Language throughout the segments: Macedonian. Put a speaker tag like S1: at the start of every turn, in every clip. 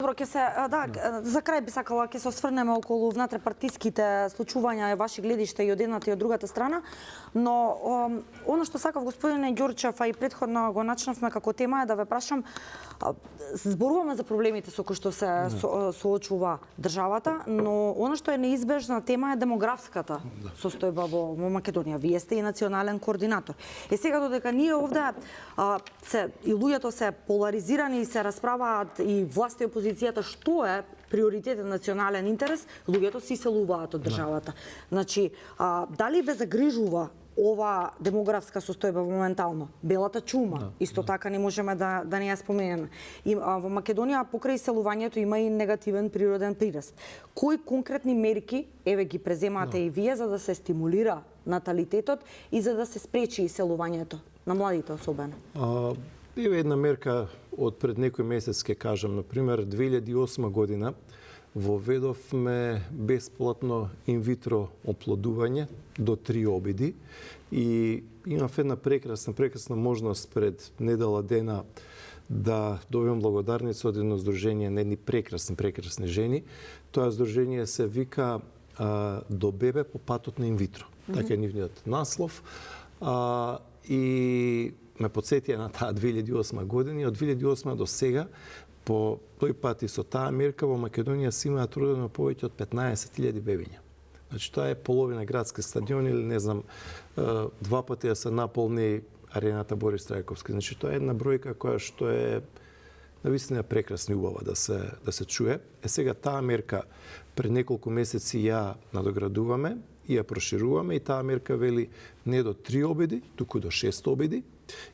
S1: Добро, ќе се за крај би сакала ќе се осврнеме околу внатрепартиските случувања, ваши гледишта и од едната и од другата страна, но она што сакав господине Ѓурчев, а и претходно го начнавме како тема е да ве прашам, зборуваме за проблемите со кои што се соочува државата, но она што е неизбежна тема е демографската состојба во Македонија. Вие сте и национален координатор. Е сега додека ние овде и луѓето се поларизирани и се расправаат и власта и опозицијата што е приоритетен национален интерес, луѓето се иселуваат од државата. Значи, дали ве загрижува ова демографска состојба моментално? Белата чума, исто така не можеме да не ја споменеме. Во Македонија покрај иселувањето има и негативен природен прираст. Кои конкретни мерки ги преземате и вие за да се стимулира наталитетот и за да се спречи иселувањето на младите особено?
S2: Еве една мерка од пред некој месец ќе кажам, например 2008 година воведовме бесплатно инвитро оплодување до 3 обиди и имав една прекрасна можност пред недела дена да добиам благодарница од едно здружение на едни прекрасни жени. Тоа здружение се вика До бебе по патот на инвитро. Така е нивниот наслов. И ме подсетија на таа 2008 година и од 2008 до сега по тој пат и со таа мерка во Македонија се имаат родено повеќе од 15.000 бебиња. Значи тоа е половина градски стадион или не знам, 2 пати да се наполни арената Борис Трајковски. Значи тоа е една бројка која што е навистина прекрасна и убава да се чуе. Сега таа мерка пред неколку месеци ја надоградуваме и ја прошируваме и таа мерка вели не до 3 обиди, туку до 6 обиди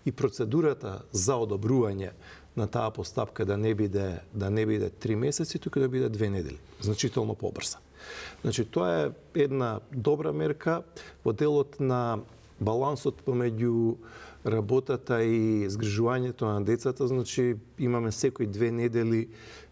S2: и процедурата за одобрување на таа постапка да не биде 3 месеци, туку да биде 2 недели. Значително побрза. Значи тоа е една добра мерка во делот на балансот помеѓу работата и згрижувањето на децата. Значи имаме секои 2 недели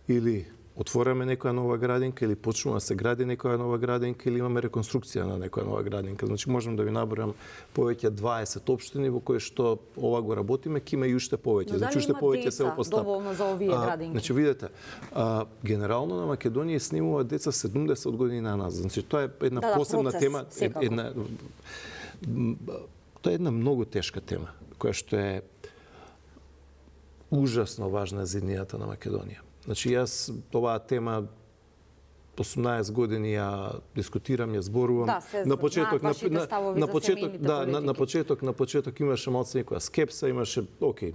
S2: или отвораме некоја нова градинка или почнува да се гради некоја нова градинка или имаме реконструкција на некоја нова градинка. Значи можам да ви набројам повеќе 20 општини во кои што ова го работиме, ќе има и уште повеќе.
S1: Значи уште повеќе се опостапува. Доволно за овие градинки.
S2: Значи видете, генерално на Македонија снимуваат деца 70 години на нас. Значи тоа е една посебна тема, тоа е една многу тешка тема која што е ужасно важна за еднината на Македонија. Значи јас оваа тема 18 години ја дискутирам, ја зборувам. На почеток имаше малку некоја скепса, имаше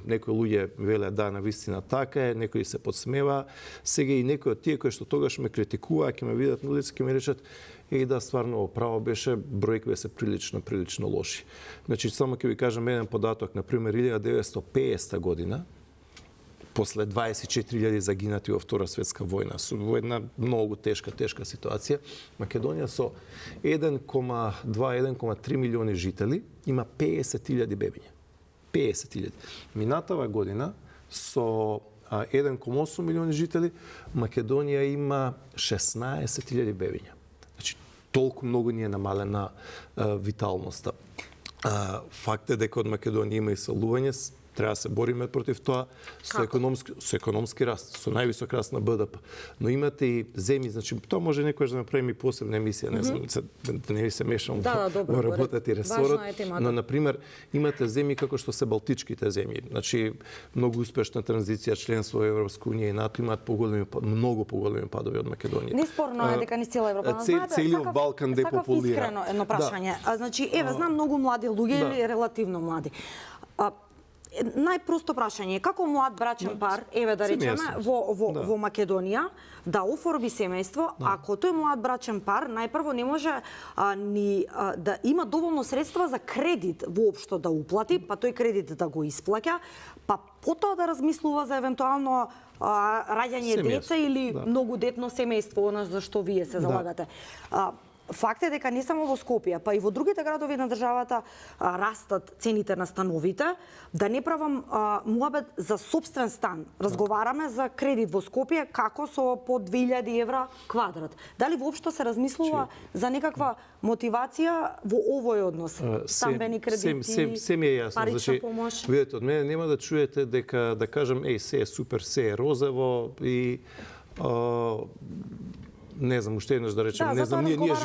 S2: некои луѓе велеа да навистина така е, некои се подсмева. Сега и некои од тие кои што тогаш ме критикуваа, ќе ме видат на улица, ќе ми речат да, стварно, право беше, бројките се прилично лоши. Значи, само ќе ви кажам еден податок, например, 1950 година, после 24.000 загинати во Втора светска војна, во една многу тешка ситуација, Македонија со 1,2-1,3 милиони жители има 50.000 бебиња. 50.000. Минатава година со 1,8 милиони жители, Македонија има 16.000 бебиња. Значи, толку многу ни е намалена виталноста. Факт е дека од Македонија има иселување, треба да се бориме против тоа со економски раст, со највисок раст на БДП. Но имате и земји, значи тоа може некојаш да направиме и посебна емисија, не знам, да не ви се мешам во работата и ресорот, но на пример имате земји како што се балтичките земји. Значи многу успешна транзиција, членство во Европска унија и НАТО имаат многу поголеми падови од Македонија.
S1: Неспорно е дека ни цела Европа
S2: целиот Балкан депопулира.
S1: Искрено едно прашање. Значи еве знам многу млади луѓе или релативно млади. Најпросто прашање е како млад брачен пар, еве да речеме, во Македонија да оформи семејство, ако тој млад брачен пар најпрво не може да има доволно средства за кредит воопшто да уплати, па тој кредит да го исплаќа, па потоа да размислува за евентуално раѓање деца или многодетно семејство, она за што вие се залагате. Факт е дека не само во Скопје, па и во другите градови на државата растат цените на становите. Да не правам муабет за собствен стан. Разговараме за кредит во Скопје како со по 2000 евра квадрат. Дали воопшто се размислува за некаква мотивација во овој однос? Стамбени кредити,
S2: се ми е јасно.
S1: Парична помош?
S2: Видете, од мене нема да чуете дека да кажам се е супер, се е розово и не знам, уште еднаш да речем,
S1: Да,
S2: не
S1: затоа
S2: знам, ние
S1: разговараме што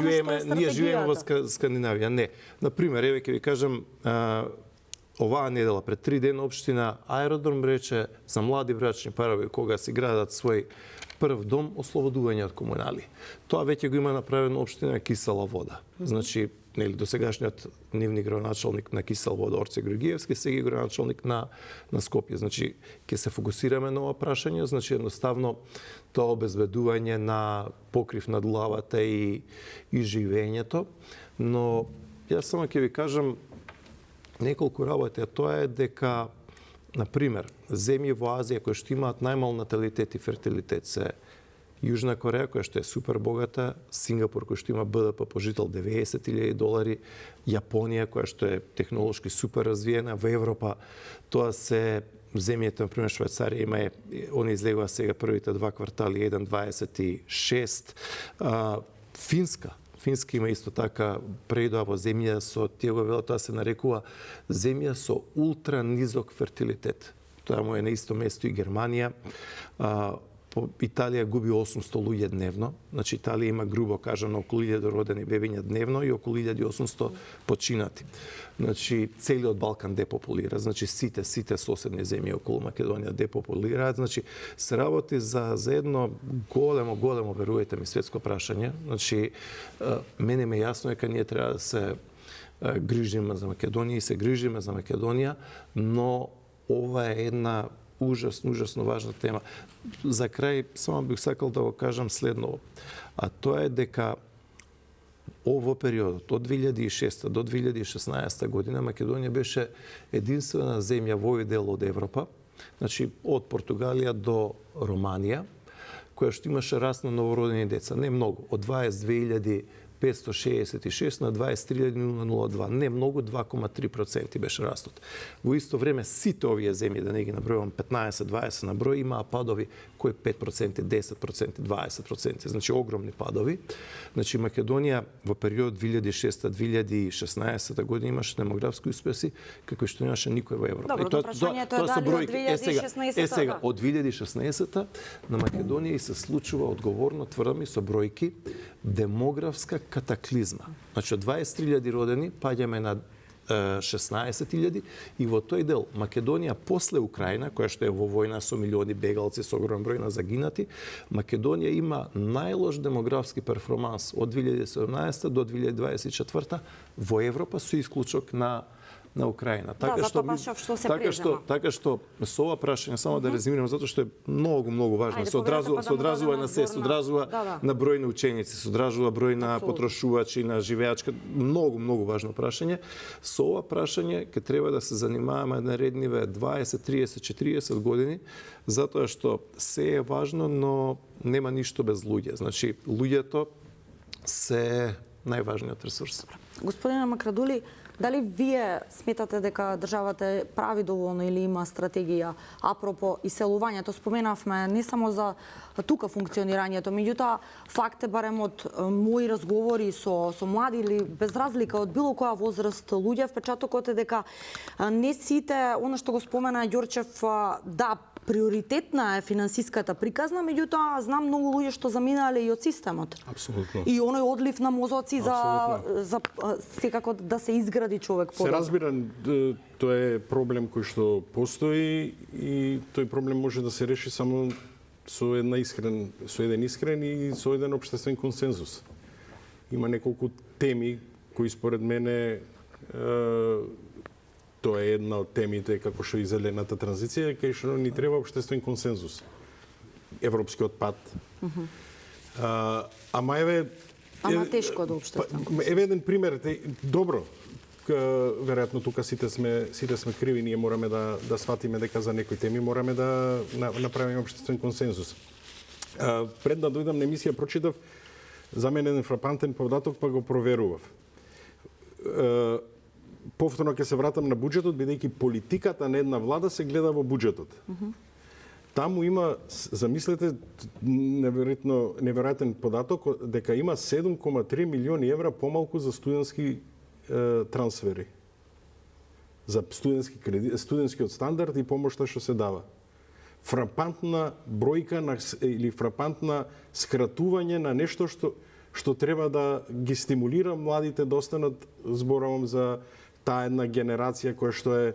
S1: е
S2: живееме во
S1: стратегијата.
S2: Скандинавија. Не. Например, еве ќе ви кажам, оваа недела пред 3 дена општина Аеродром рече за млади брачни парови кога си градат свој прв дом, ослободување од комунали. Тоа веќе го има направено општина Кисела вода. Значи, нели досегашниот нивни градоначалник на Кисела вода Орце Георгиевски, сега е градоначалник на Скопје. Значи, ќе се фокусираме на ова прашање, значи едноставно тоа обезбедување на покрив над главата и живењето, но јас само ќе ви кажам неколку работи, а тоа е дека, например, земји во Азија кои што имаат најмал наталитет и фертилитет се Јужна Кореја, која што е супер богата, Сингапур, кој што има БДП по жител $90,000, Јапонија, која што е технолошки супер развиена, во Европа тоа се земјите, например, Швајцарија има, они излегува сега првите 2 квартали 1,26, Финска има исто така преидоа во земја со, тие го велат, тоа се нарекува земја со ултра низок фертилитет. Тоа му е на исто место и Германија. Италија губи 800 луѓе дневно. Значи Италија има грубо кажано околу 1000 родени бебиња дневно и околу 1800 починати. Значи целиот Балкан депопулира. Значи сите соседни земји околу Македонија депопулираат. Значи се работи за едно големо, верувајте ми, светско прашање. Значи мене ме јасно е дека ние треба да се грижиме за Македонија и се грижиме за Македонија, но ова е една ужасно важна тема. За крај, само бих сакал да го кажам следново. А тоа е дека во периодот од 2006 до 2016 година Македонија беше единствена земја во овој дел од Европа, значи од Португалија до Романија, која што имаше раст на новородени деца. Не многу, од 22.566 на 23.002. Не многу, 2,3% беше растот. Во исто време, сите овие земји, да не ги набројувам 15-20 на број, имаа падови кои 5%, 10%, 20%. Значи, огромни падови. Значи, Македонија во период 2006-2016 година имаше демографски успеси, какви што немаше никој во Европа.
S1: Добро, прашањето е дали од 2016
S2: сега, од 2016 на Македонија и се случува одговорно, тврдам и со бројки, демографска катаклизма. Значи, од 23.000 родени паѓаме на 16.000 и во тој дел Македонија после Украина, која што е во војна со милиони бегалци, со огромен број на загинати, Македонија има најлош демографски перформанс од 2017 до 2024 во Европа со исклучок на Украина.
S1: Така што се
S2: така што со ова прашање само да резимирам затоа што е многу важно. Се одразува на се, се одразува на број на ученици, се одразува број на потрошувачи, на живеачка, многу важно прашање. Со ова прашање ќе треба да се занимаваме наредниве 20, 30, 40 години, затоа што се е важно, но нема ништо без луѓе. Значи, луѓето се најважниот ресурс.
S1: Господине Макрадули, дали вие сметате дека државата прави доволно или има стратегија апропо иселувањето? Споменавме не само за тука функционирањето, меѓутоа факт е, барем од мои разговори со млади или без разлика од било која возраст луѓе, впечатокот е дека не сите, она што го спомена Ѓорчев, да, приоритетна е финансиската приказна, меѓутоа знам многу луѓе што заминале и од системот.
S3: Апсолутно.
S1: И оној одлив на мозоци за секако да се изгради човек подобро.
S3: Се разбира, тоа е проблем кој што постои и тој проблем може да се реши само со еден искрен и со еден општествен консензус. Има неколку теми кои според мене тоа е една од темите како што и зелената транзиција, кај што ни треба општествен консензус. Европскиот пат. Ама
S1: тешко да општествен консензус.
S3: Еве еден пример, добро. Веројатно тука сите сме криви, ние мораме да сватиме дека за некои теми мораме да направиме општествен консензус. Пред да дојдам на емисија прочитав за мене еден фрапантен податок, па го проверував. Повторно ќе се вратам на буџетот, бидејќи политиката на една влада се гледа во буџетот. Таму има, замислете, неверојатен податок, дека има 7,3 милиони евра помалку за студентски трансфери. За студентскиот стандард и помошта што се дава. фрапантна бројка или фрапантна скратување на нешто што треба да ги стимулира младите да останат, зборувам за таа една генерација која што е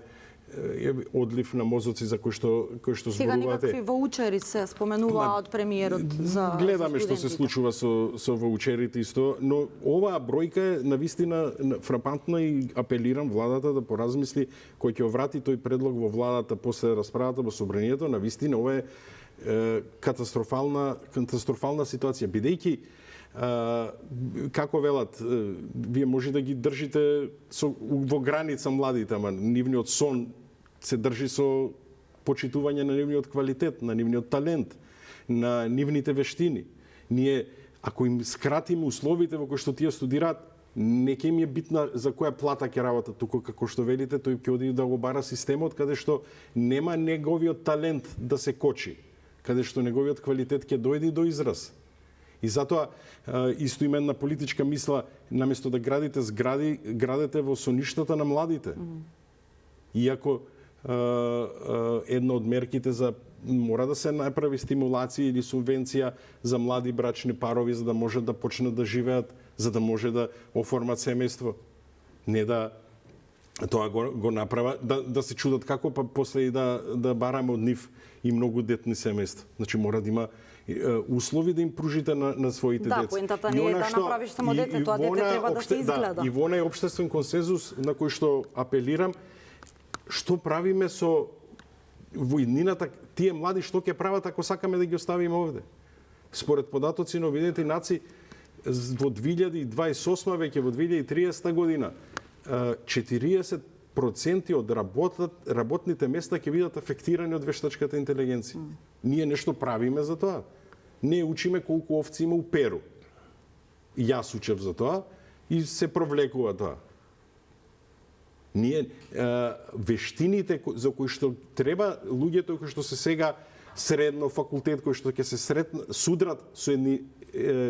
S3: одлив на мозоци за кој што
S1: Сега
S3: зборувате.
S1: некакви ваучери се споменуваа од премиерот за
S3: Гледаме
S1: за
S3: што се
S1: студентите.
S3: случува со ваучерите исто, но оваа бројка е навистина фрапантна и апелирам владата да поразмисли кој ќе врати тој предлог во владата после расправата во собранието. Навистина ова е катастрофална ситуација, бидејќи како велат, вие може да ги држите во граница младите, ама нивниот сон се држи со почитување на нивниот квалитет, на нивниот талент, на нивните вештини. Ние, ако им скратиме условите во кои што тие студираат, не ќе им е битна за која плата ќе работат, туку како што велите, тој ќе оди да го бара системот каде што нема неговиот талент да се кочи, каде што неговиот квалитет ќе дојде до израз. И затоа исто има една политичка мисла, наместо да градите згради, градете во соништата на младите. Иако една од мерките за мора да се направи стимулација или субвенција за млади брачни парови за да можат да почнат да живеат, за да може да оформат семејство. Не да тоа го направа, да се чудат како па после и да бараме од нив и многу детни семејства. Значи мора да има услови да им пружите на своите деца.
S1: Да, поентата не е да направиш само дете, тоа дете треба да се изгледа.
S3: Да, и во онај општествен консензус на кој што апелирам, што правиме со војнината, тие млади што ќе прават ако сакаме да ги оставиме овде? Според податоци на Обединетите нации во 2028 веќе во 2030 година 40% од работните места ќе бидат афектирани од вештачката интелигенција. Ние нешто правиме за тоа. Не учиме колку овци има у Перу. Јас учев за тоа и се провлекува тоа. Ние вештините за кои што треба луѓето кои што се сега средно факултет кои што ќе се судрат со едни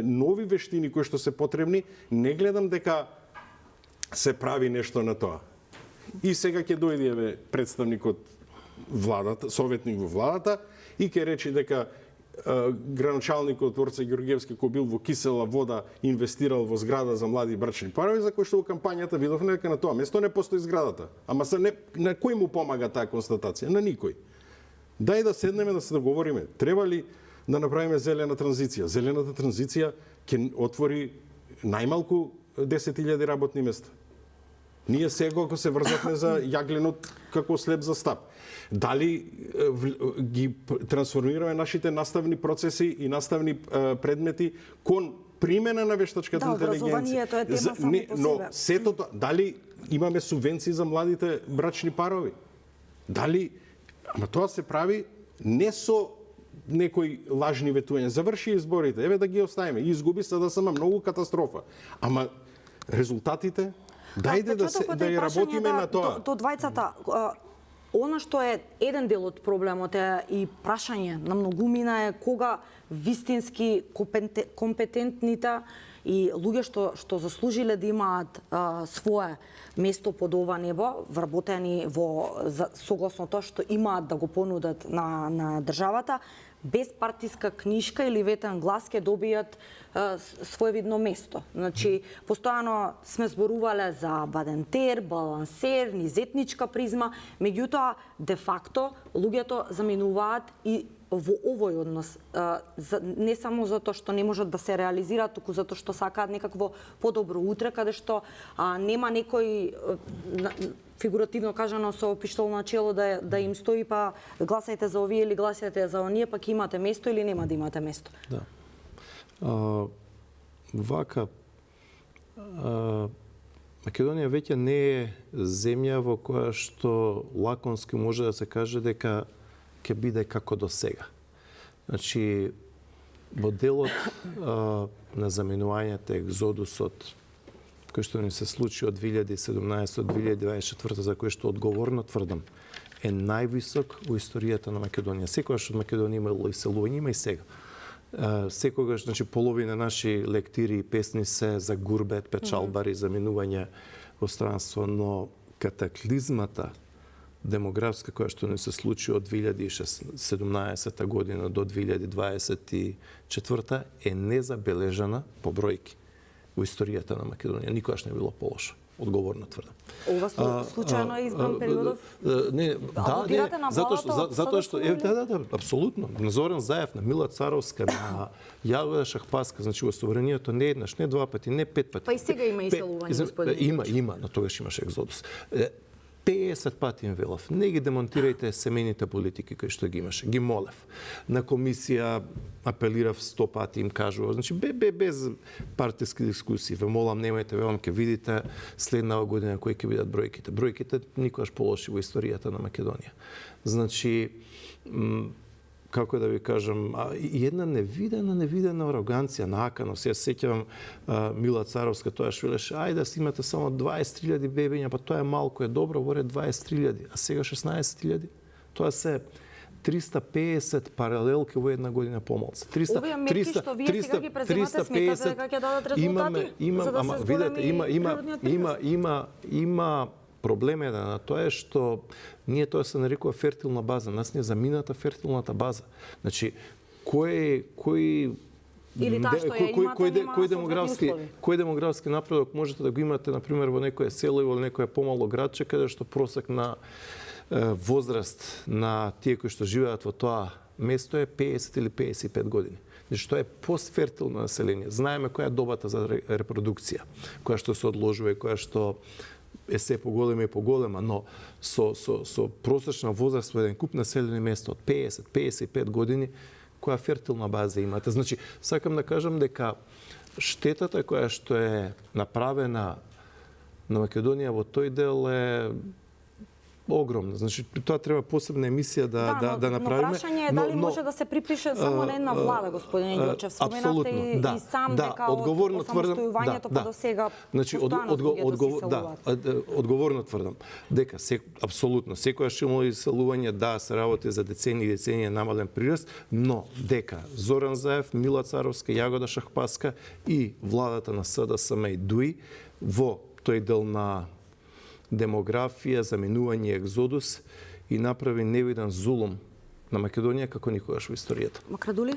S3: нови вештини кои што се потребни, не гледам дека се прави нешто на тоа. И сега ќе дојде представникот владата, советник во владата и ќе рече дека граначалникот Орце Ѓорѓевски кој бил во кисела вода инвестирал во зграда за млади брачни парови, за кој што во кампањата видовме дека на тоа место не постои зградата. Ама на кој му помага таа констатација? На никој. Дај да седнеме да се договориме. Треба ли да направиме зелена транзиција? Зелената транзиција ќе отвори најмалку 10.000 работни места. Ние сега ако се врзавме за јагленот како слеп за стап. Дали ги трансформираме нашите наставни процеси и наставни предмети кон примена на вештачката интелигенција?
S1: Да, образованието е тема само по себе.
S3: Но сето тоа, дали имаме субвенции за младите брачни парови? Дали, ама тоа се прави не со некои лажни ветувања. Заврши изборите, еве да ги оставиме. Изгуби се да сама многу катастрофа. Ама резултатите, дајде да ја работиме на тоа.
S1: До двајцата, она што е еден дел од проблемот е и прашање на многумина е кога вистински компетентните и луѓе што заслужиле да имаат свое место под ова небо, вработени согласно тоа што имаат да го понудат на државата, без партиска книшка или ветен глас ќе добијат своевидно место. Значи, постојано сме зборувале за Бадентер, Балансер, низ етничка призма, меѓутоа, де факто, луѓето заминуваат и во овој однос. Не само затоа што не можат да се реализираат, туку затоа што сакаат некакво подобро утре, каде што нема некој фигуративно кажано со пиштол на чело да им стои па гласајте за овие или гласајте за оние, па ќе имате место или нема да имате место.
S2: Да. Вака Македонија веќе не е земја во која што лаконски може да се каже дека ќе биде како до сега. Значи, во делот на заминувањето, екзодусот, кој што ни се случи од 2017 до 2024, за кој што одговорно тврдам, е највисок во историјата на Македонија. Секогаш од Македонија имало иселување, има и сега. Секогаш, значи, половина наши лектири и песни се за гурбет, печалбари, заминување во странство, но катаклизмата демографска која што не се случи од 2017 година до 2024 е незабележана по бројки во историјата на Македонија. Никогаш не било полошо. Одговорно тврдам.
S1: Ова случајно е избран периодов?
S2: Не,
S1: Алудирате на
S2: затоа што апсолутно. На Зоран Заев, на Мила Царовска, на Јагода Шахпаска, значи во Собранието не еднаш, не два пати, не 5 пати.
S1: Па и сега има иселување, господин.
S2: Има, на тогаш имаше екзодус. 50 пати им велав, не ги демонтирајте семејните политики кои што ги имаше. Ги молев. На комисија апелирав 100 пати, им кажував. Значи, без партиски дискусии. Ве молам, немајте, велам, ке видите следнава година кои ќе бидат бројките. Бројките никогаш полоши во историјата на Македонија. Значи, како да ви кажам, една невидена ароганција, наканост. Јас сеќавам Мила Царовска, тоа што велеше, ајде да си имате само 23.000 бебиња, па тоа е малку, е добро, воре 23.000, а сега 16.000. Тоа се 350 паралелки во една година помалку.
S1: Овие мерки што вие сега ги преземате, сметате дека ќе дадат резултати?
S2: Ама видете, има проблем е на тоа е што ние тоа се нарекува фертилна база. Нас не замината фертилната база. Значи, кој демографски напредок можете да го имате, например, во некое село или во некое помало градче, каде што просек на возраст на тие кои што живеат во тоа место е 50 или 55 години. Значи, тоа е постфертилно население. Знаеме која е добата за репродукција, која што се одложува и која што е се поголема и поголема, но со просечна возраст во еден куп населени места од 50-55 години, која фертилна база имате. Значи, сакам да кажам дека штетата која што е направена на Македонија во тој дел е огромна. Значи, тоа треба посебна емисија да направиме.
S1: Но прашање е дали може да се припише само на една влада, господине Ѓорчев. Споменавте и сам дека од самостојувањето па до сега
S2: одговорно тврдам дека апсолутно секојаш имало иселување, да, се работи за децении и децении намален прираст, но дека Зоран Заев, Мила Царовска, Јагода Шахпаска и владата на СДСМ и ДУИ во тој дел на демографија, заменување, екзодус и направи невиден зулум на Македонија како никогаш во историјата.
S1: Макрадули?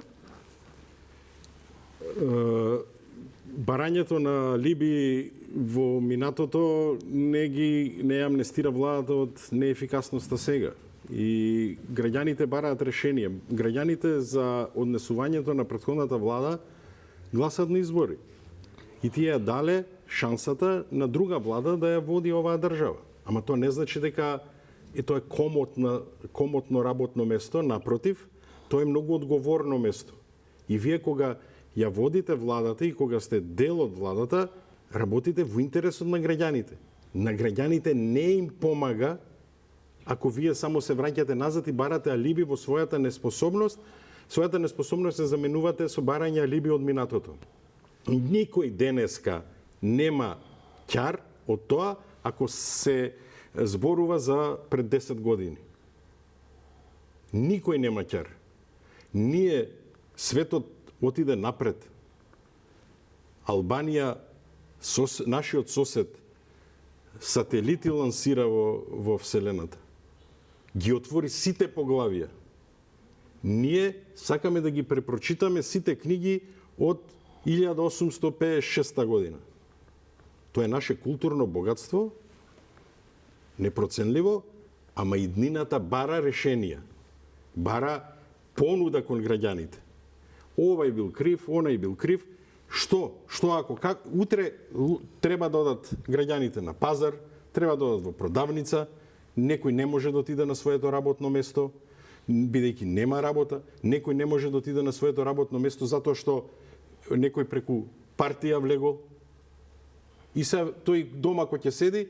S3: Барањето на либи во минатото не амнестира владата од неефикасноста сега. И граѓаните бараат решение. Граѓаните за однесувањето на претходната влада гласат на избори. И тие дале шансата на друга влада да ја води оваа држава. Ама тоа не значи дека тоа е комотно работно место, напротив, тоа е многу одговорно место. И вие кога ја водите владата и кога сте дел од владата, работите во интересот на граѓаните. На граѓаните не им помага ако вие само се враќате назад и барате алиби во својата неспособност. Својата неспособност се заменувате со барање алиби од минатото. Никој денеска нема ќар од тоа ако се зборува за пред 10 години. Никој нема ќар. Ние, светот отиде напред. Албанија, нашиот сосед, сателити лансира во Вселената. Ги отвори сите поглавија. Ние сакаме да ги препрочитаме сите книги од 1856 година. Тоа е наше културно богатство, непроценливо, ама иднината бара решенија. Бара понуда кон граѓаните. Овај бил крив, онај бил крив. Што ако утре треба да одат граѓаните на пазар, треба да одат во продавница, некој не може да отиде на своето работно место, бидејќи нема работа, некој не може да отиде на своето работно место затоа што некој преку партија влегол. И се тој дома кој ќе седи,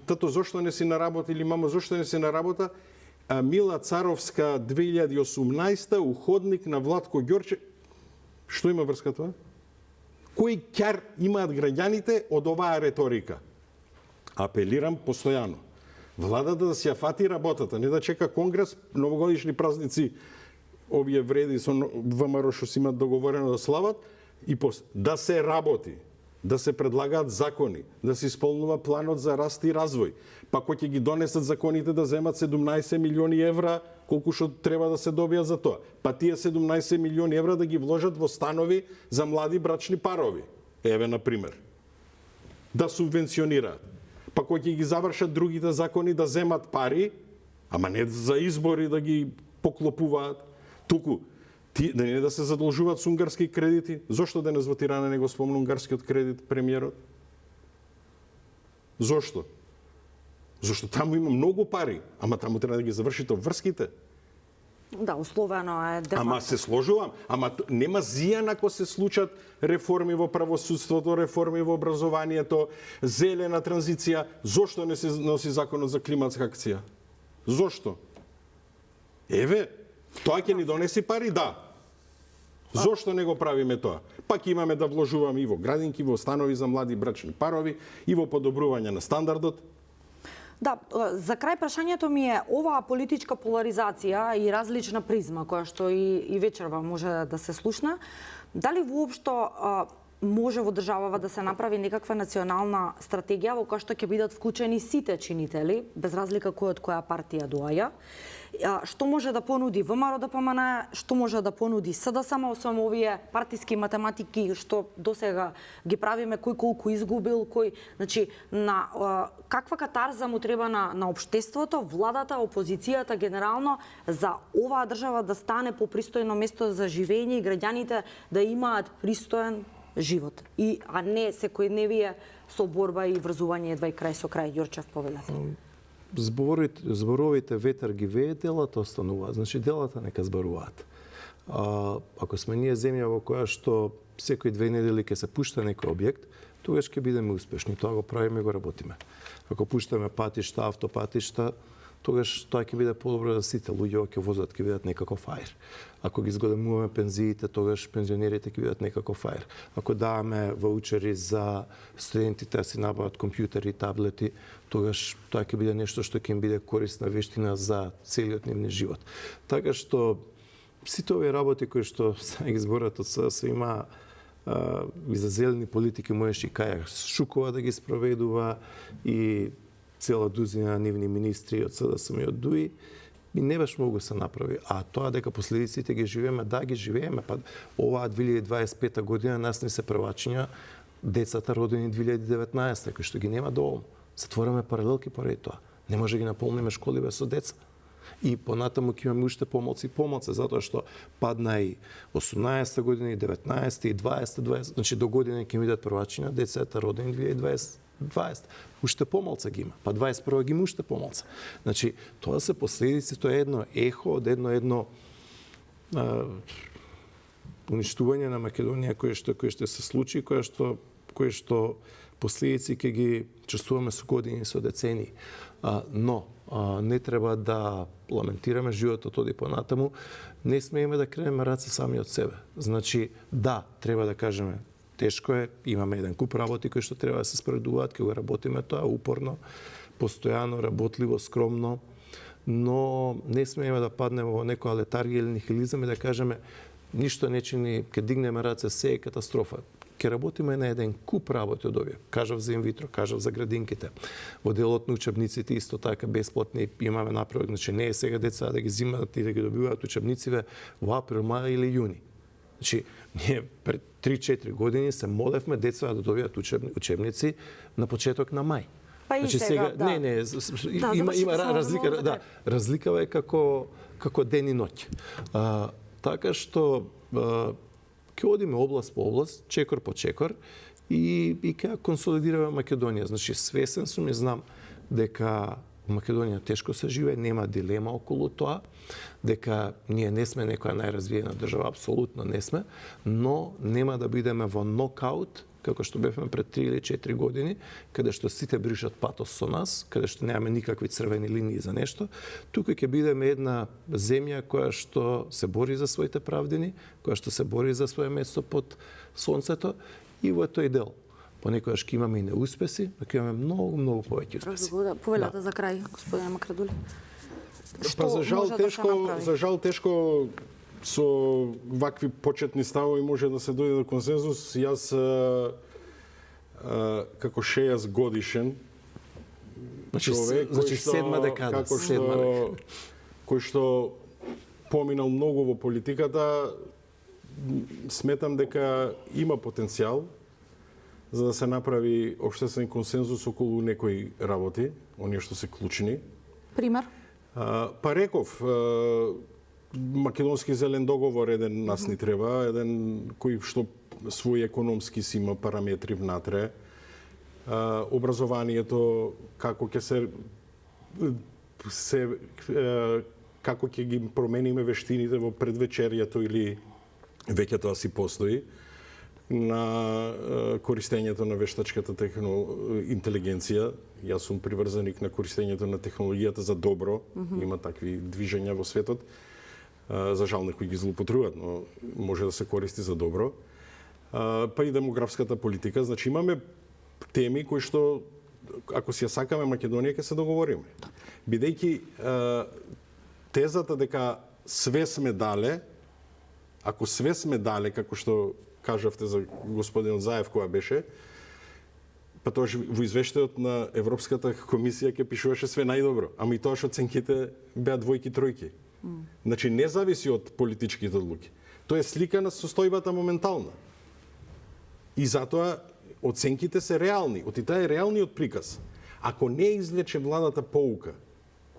S3: тато зошто не си на работа или мамо зошто не си на работа, Мила Царовска 2018 уходник на Владко Ѓорчев. Што има врска тоа? Кој ќар имаат граѓаните од оваа реторика? Апелирам постојано. Владата да си ја фати работата, не да чека конгрес, новогодишни празници, овие вреди со ВМРО што си имат договорено да слават, и да се работи. да се предлагаат закони, да се исполнува планот за раст и развој. Па кој ќе ги донесат законите да земат 17 милиони евра, колку што треба да се добијат за тоа. Па тие 17 милиони евра да ги вложат во станови за млади брачни парови. Еве, на пример. Да субвенционираат. Па кој ќе ги завршат другите закони да земат пари, ама не за избори да ги поклопуваат, туку да не да се задолжуваат со унгарски кредити. Зошто денес во Тирана не го спомна унгарскиот кредит премиерот? Зошто? Зошто таму има многу пари, ама таму треба да ги завршите врските.
S1: Да, условено е дефакто.
S3: Ама се сложувам, ама нема зијан ако се случат реформи во правосудството, реформи во образованието, зелена транзиција. Зошто не се носи законот за климатска акција? Зошто? Еве, тоа ќе ни донеси пари, да. Зошто не го правиме тоа? Пак имаме да вложуваме и во градинки, во станови за млади брачни парови, и во подобрување на стандардот.
S1: Да, за крај прашањето ми е оваа политичка поларизација и различна призма која што и вечерва може да се слушна, дали воопшто може во државава да се направи некаква национална стратегија во која што ќе бидат вклучени сите чинители, без разлика кој од која партија доаѓа? Што може да понуди ВМРО ДПМН, што може да понуди СДСМ, освен овие партиски математики што досега ги правиме, кој колку изгубил, кој, значи на каква катарза му треба на општеството, владата, опозицијата генерално за оваа држава да стане попристојно место за живење и граѓаните да имаат пристоен живот, а не секојдневие со борба и врзување едва и крај со крај. Ѓорчев, повелете.
S2: Зборовите ветер ги вее, делата остануваат. Значи, делата нека зборуваат. Ако сме ние земја во која што секои 2 недели ќе се пушта некој објект, тогаш ќе бидеме успешни. Тоа го правиме и го работиме. Ако пуштаме патишта, автопатишта, тогаш тоа ќе биде подобро за сите луѓе ќе возат, ќе бидат некаков фаер. Ако ги зголемуваме пензиите, тогаш пензионерите ќе бидат некаков фаер. Ако даваме ваучери за студентите да си набават компјутери и таблети, тогаш тоа ќе биде нешто што ќе им биде корисна вештина за целиот нивни живот. Така што сите овие работи кои што се ги зборат од се има и за зелени политики можеш и Каја Шукова да ги спроведува и цела дузина нивни министри од СДСМ и од ДУИ, и не баш многу се направи. А тоа дека последиците ги живееме, да, ги живееме. Па оваа 2025 година нас не се првачиња децата родени 2019, кои што ги нема доволно. Затвораме паралелки поради тоа. Не може да ги наполниме школи без со деца. И понатаму ќе имаме уште помалци и помалци, затоа што падна и 18 година, и 19 и 20, значи до година ќе видат првачиња децата родени 2020. Уште помалца ги има, па 21 ги има уште помалца. Значи, тоа се последици, тоа е едно ехо од едно уништување на Македонија кое што се случи, кое што последици ќе ги чувствуваме со години, со децени. Но не треба да ламентираме, животот оди понатаму, не смееме да кренеме раце сами од себе. Значи, да, треба да кажеме, тешко е, имаме еден куп работи кои што треба да се споредуваат, ќе го работиме тоа упорно, постојано, работливо, скромно, но не смееме да паднеме во некоја летаргија или нихилизам и да кажеме ништо не чини, ќе дигнеме раце, се е катастрофа. Ќе работиме на еден куп работи од овие. Кажав за инвитро, кажав за градинките. Во делот на учебниците исто така бесплатни имаме напредок. Значи не е сега деца да ги зимаат и да ги добиваат учебниците во април, мај или јуни. Значи, ние пред 3-4 години се молевме деца да добијат учебници на почеток на мај.
S1: Па и
S2: значи,
S1: сега, да.
S2: Не, има разлика, да, разликава е како ден и ноќ. Така што ќе одиме област по област, чекор по чекор и ќе консолидираме Македонија. Значи, свесен сум и знам дека Македонија тешко се живее, нема дилема околу тоа, дека ние не сме некоја најразвиена држава, апсолутно не сме, но нема да бидеме во нокаут, како што бевме пред 3 или 4 години, каде што сите бришат патос со нас, каде што немаме никакви црвени линии за нешто. Тука ќе бидеме една земја која што се бори за своите правдини, која што се бори за свое место под сонцето и во тој дел. Понекогаш ќе имаме и неуспеси, но ќе имаме многу повеќе успеси.
S1: Повелете за крај, господине Макредули.
S3: Па за жал тешко со вакви почетни ставови може да се дојде до консензус. Јас како 60 годишен
S2: Значи,
S3: човек
S2: значи седма декада,
S3: како
S2: седма
S3: што кој што поминал многу во политиката, сметам дека има потенцијал за да се направи општествен консензус околу некои работи, оние што се клучни.
S1: Пример?
S3: Па реков, македонски зелен договор еден нас ни треба, еден кој што своји економски си има параметри внатре. Образованието како ќе како ќе ги промениме вештините во предвечерието или веќе тоа си постои на користењето на вештачката интелигенција. Јас сум приврзаник на користењето на технологијата за добро. Има такви движења во светот. За жал некои ги злоупотребуваат, но може да се користи за добро. Па и демографската политика. Значи имаме теми кои што, ако си ја сакаме Македонија, ќе се договориме. Бидејќи тезата дека све сме дале, ако све сме дале, како што кажавте за господинот Заев која беше, па тоа во извештајот на Европската комисија ќе пишуваше све најдобро, ама и тоа што оценките беа двојки, тројки. Значи не зависи од политичките одлуки. Тоа е слика на состојбата моментална. И затоа оценките се реални. Оти таа е реалниот приказ. Ако не извлече владата поука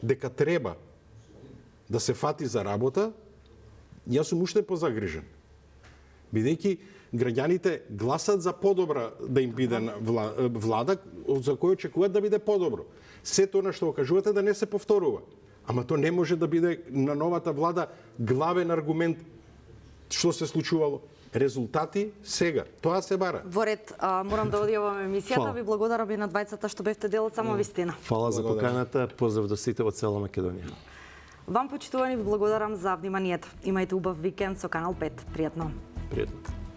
S3: дека треба да се фати за работа, јас сум уште позагрижен. Бидејќи граѓаните гласат за подобра да им биде влада, за кој очекуваат да биде подобро. Сето она што кажувате да не се повторува. Ама тоа не може да биде на новата влада главен аргумент што се случувало. Резултати сега. Тоа се бара.
S1: Во ред, морам да одјавам емисијата. Ви благодарам и на двајцата што бевте дел од само вистина.
S2: Фала за поканата, поздрав до сите во цела Македонија.
S1: Вам, почитувани, ви благодарам за вниманието. Имајте убав викенд со Канал 5. Пријатно.
S2: Пријатно.